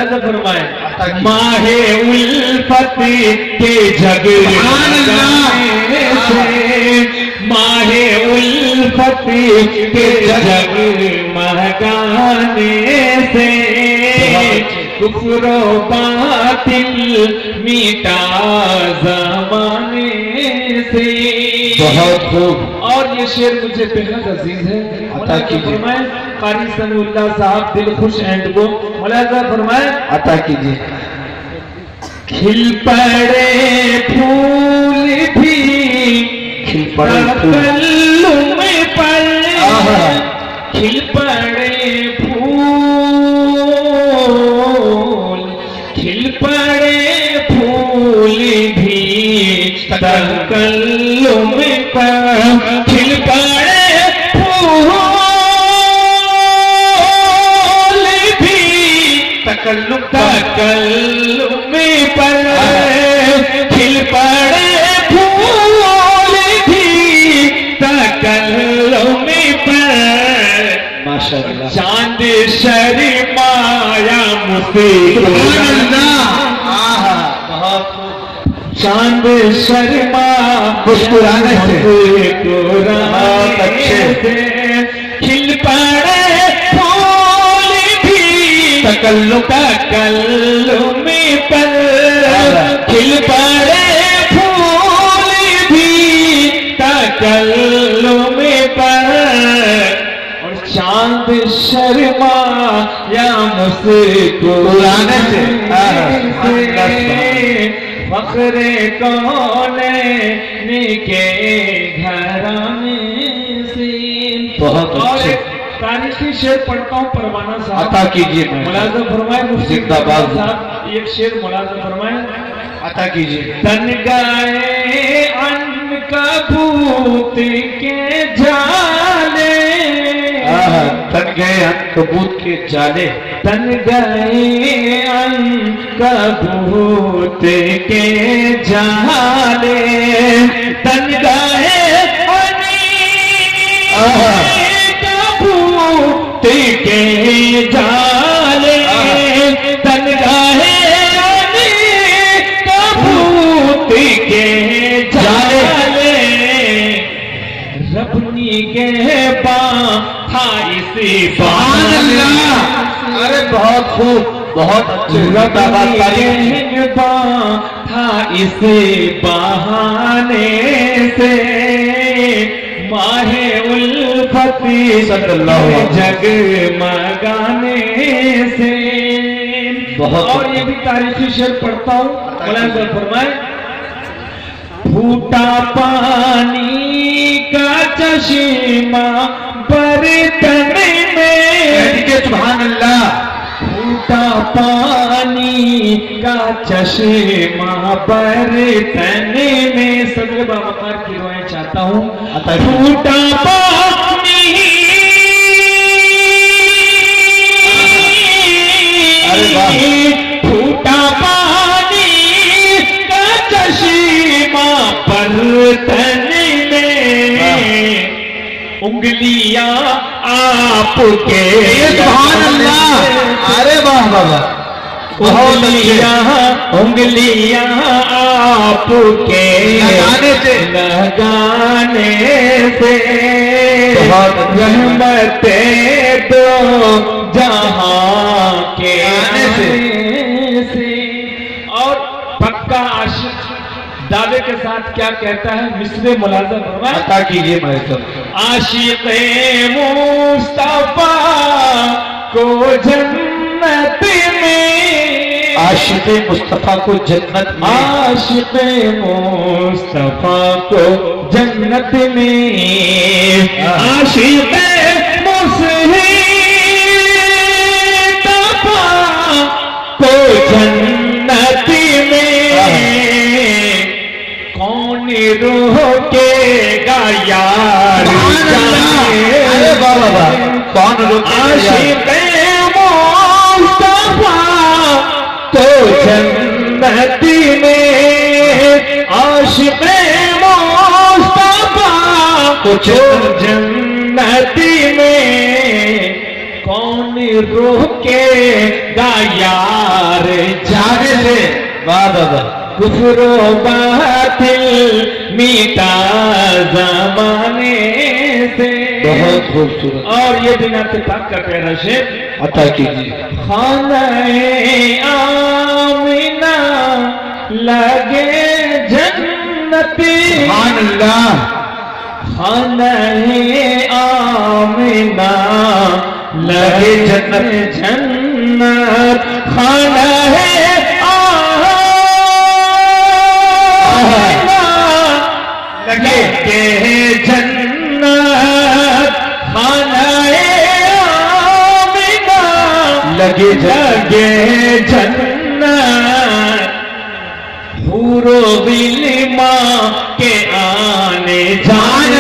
ملاحظہ فرمائیں ماہ الفت کے جگمگانے سے ماہ الفت کے جگمگانے سے کفر و باطل میٹا زمانے سے. بہت خوب. اور یہ شعر مجھے بہت عزیز ہے. عطا کیجیے. فرمائیں قاری سمیع اللہ صاحب دل خوش اینڈ کو ملاحظہ فرمائیں عطا کیجیے. کھل پڑے پھول بھی کھل پڑے تکلم پر کھل پڑے پھول کھل پڑے پھول بھی تکلم پر کھل پڑے پھول بھی تکلم پر کھل پڑے پھول بھی تکلم پر. ماشاءاللہ. چاند شرمایا مسکرانے چاند شرما مسکرانے سے کھل پڑے پھول بھی تکلم پر کھل پڑے پھول بھی تکلم پر. اور چاند شرما یا مسکرانے سے فخر کونین کے گھرانے سے. بہت اچھے. تاریخی شعر پڑھتا ہوں پروانہ صاحب. عطا کیجیے. ملاحظہ فرمائیں زندہ باد صاحب ایک شعر ملاحظہ فرمائیں. عطا کیجیے. تن گئے عنکبوت کے جالے تن گئے عنکبوت کے جالے تن گئے عنکبوت کے جالے تن گئے عنکبوت کے جالے تن گئے عنکبوت کے جالے رب نگہباں تھا اسی بہانے. ارے بہت خوب. بہت اچھے. نگہباں تھا اسی بہانے سے ماہ الفت صلی اللہ علیہ جگمگانے سے. اور یہ بھی تاریخی شعر پڑھتا ہوں ملاحظہ فرمائیں. پھوٹا پانی کا چشمہ برتن میں سبحان اللہ. پھوٹا پانی کا چشمہ برتن میں. سب کے باوقار کی روایت چاہتا ہوں. پھوٹا پانی پھوٹا پانی کا چشمہ برتن میں انگلیاں آپ کے. سبحان اللہ. ارے واہ بابا. انگلیاں آپ کے لگانے سے رحمت دو جہاں کے آنے سے. اور پکا عاشق دعوے کے ساتھ کیا کہتا ہے مصر ملاحظہ فرمائیں. عطا کیجیے مائسٹر. عاشق مصطفیٰ کو جنت میں عاشق مصطفیٰ کو جنت میں عاشق مصطفیٰ کو جنت میں عاشق مصطفیٰ کو جنت میں کون روکے گا یار. ارے بابا کون عاشق مصطفیٰ تو جنت میں عاشق مصطفیٰ کو جنت میں कौन रोके गा यार जाने से कुफरो बातिल मीठा ज़माने से। बहुत खूबसूरत। और ये भी नाते पाक का प्यारा शेर अता कीजिए। खाने आमिना लगे जन्नती, सुभान अल्लाह। खाने आमिना लगे जन्नत जन्नत, खाना है आमिना लगे जन्नत, खाना है आमिना लगे जन्नत, हूरो बिलमा के आने जाने।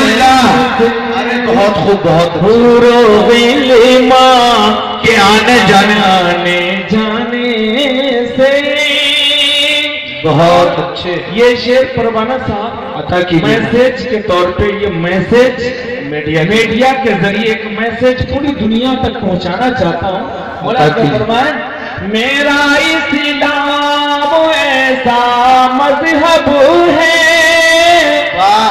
अरे बहुत खूब, बहुत हूरो बिलमा के आने जाने जाने से। बहुत अच्छे। ये शेर परवाना साहब अता कीजिए। मैसेज के तौर पे, ये मैसेज मीडिया के जरिए एक मैसेज पूरी दुनिया तक पहुंचाना चाहता हूँ। बोला फरमाए, मेरा इस्लाम ऐसा मजहब है, वाह,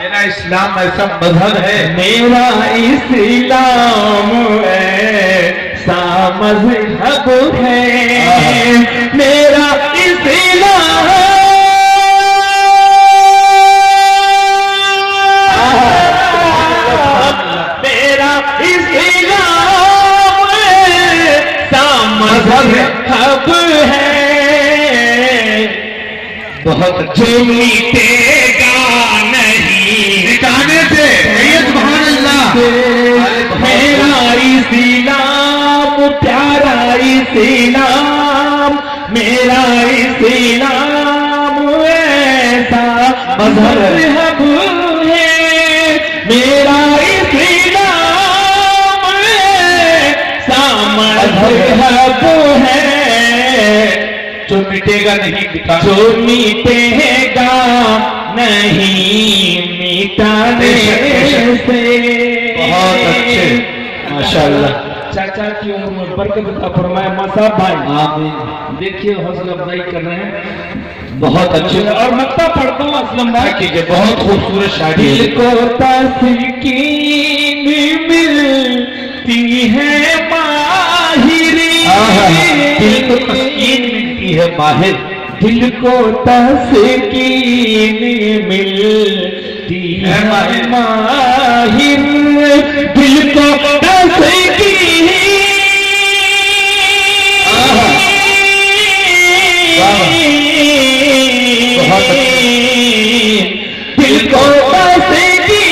मेरा इस्लाम ऐसा मजहब है, मेरा इस्लाम ऐसा मजहब है, मेरा इस्लाम मेरा इस्लाम ऐसा मजहब है, बहुत जो मिटेगा नहीं मिटाने से। सुभान अल्लाह। मेरा इस्लाम प्यारा इस्लाम, मेरा इस्लाम ऐसा मजहब है, मेरा इस्लाम ऐसा मजहब है, जो मिटेगा नहीं मिटाने, जो मिटेगा नहीं मिटाने से। बहुत अच्छे, माशाअल्लाह। चाचा की उम्र में बरकत अता फरमाए मसाब भाई। आमीन। देखिए हौसला अफजाई कर रहे हैं, बहुत अच्छे। और मक्ता पढ़ता हूँ असलम भाई कीजिए। बहुत खूबसूरत शायरी। दिल को तस्कीन मिलती है माहिरी, दिल को तस्कीन मिलती है माहिर, दिल को तस्कीन मिलती है माहिर, दिल को तस्कीन दिल को तस्कीन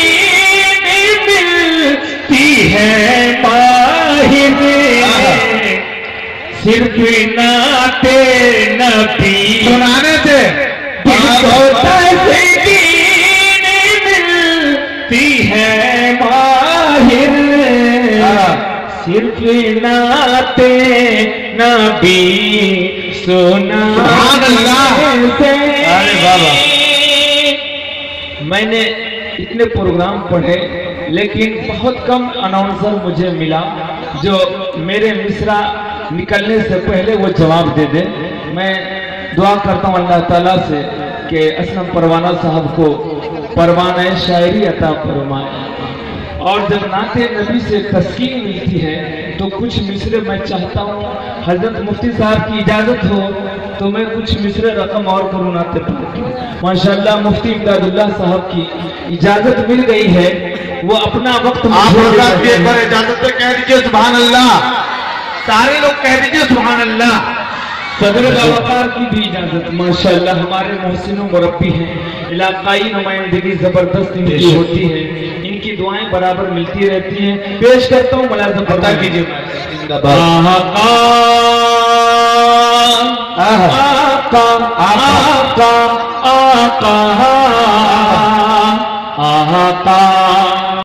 मिलती है माहिर, सिर्फ नाते नबी सुनाने से। दिल को तस्कीन मिलती है माहिर, सिर्फ नाते नबी सुनाने से। अरे बाबा, मैंने इतने प्रोग्राम पढ़े लेकिन बहुत कम अनाउंसर मुझे मिला जो मेरे मिसरा निकलने से पहले वो जवाब दे दे। मैं दुआ करता हूँ अल्लाह ताला से कि असलम परवाना साहब को परवाना शायरी अता फरमाए। और जब नाते नबी से तस्कीन मिलती है तो कुछ मिसरे मैं चाहता हूँ, हजरत मुफ्ती साहब की इजाजत हो तो मैं कुछ मिसरे रकम और करूँ नाते पाक की। माशाअल्लाह मुफ्ती इमदादुल्लाह साहब की इजाजत मिल गई है, वो अपना वक्त आप एक बार इजाजत से कह दीजिए सुभान अल्लाह। सारे लोग कह दीजिए सुभान अल्लाह। सदर बावकार की भी इजाजत माशाअल्लाह हमारे मोहसिन मुरब्बी हैं, इलाकाई नुमाइंदगी जबरदस्त इनकी होती है, इनकी दुआएं बराबर मिलती रहती हैं। पेश करता हूँ मुलाज़म पता कीजिए। आका आका आका आका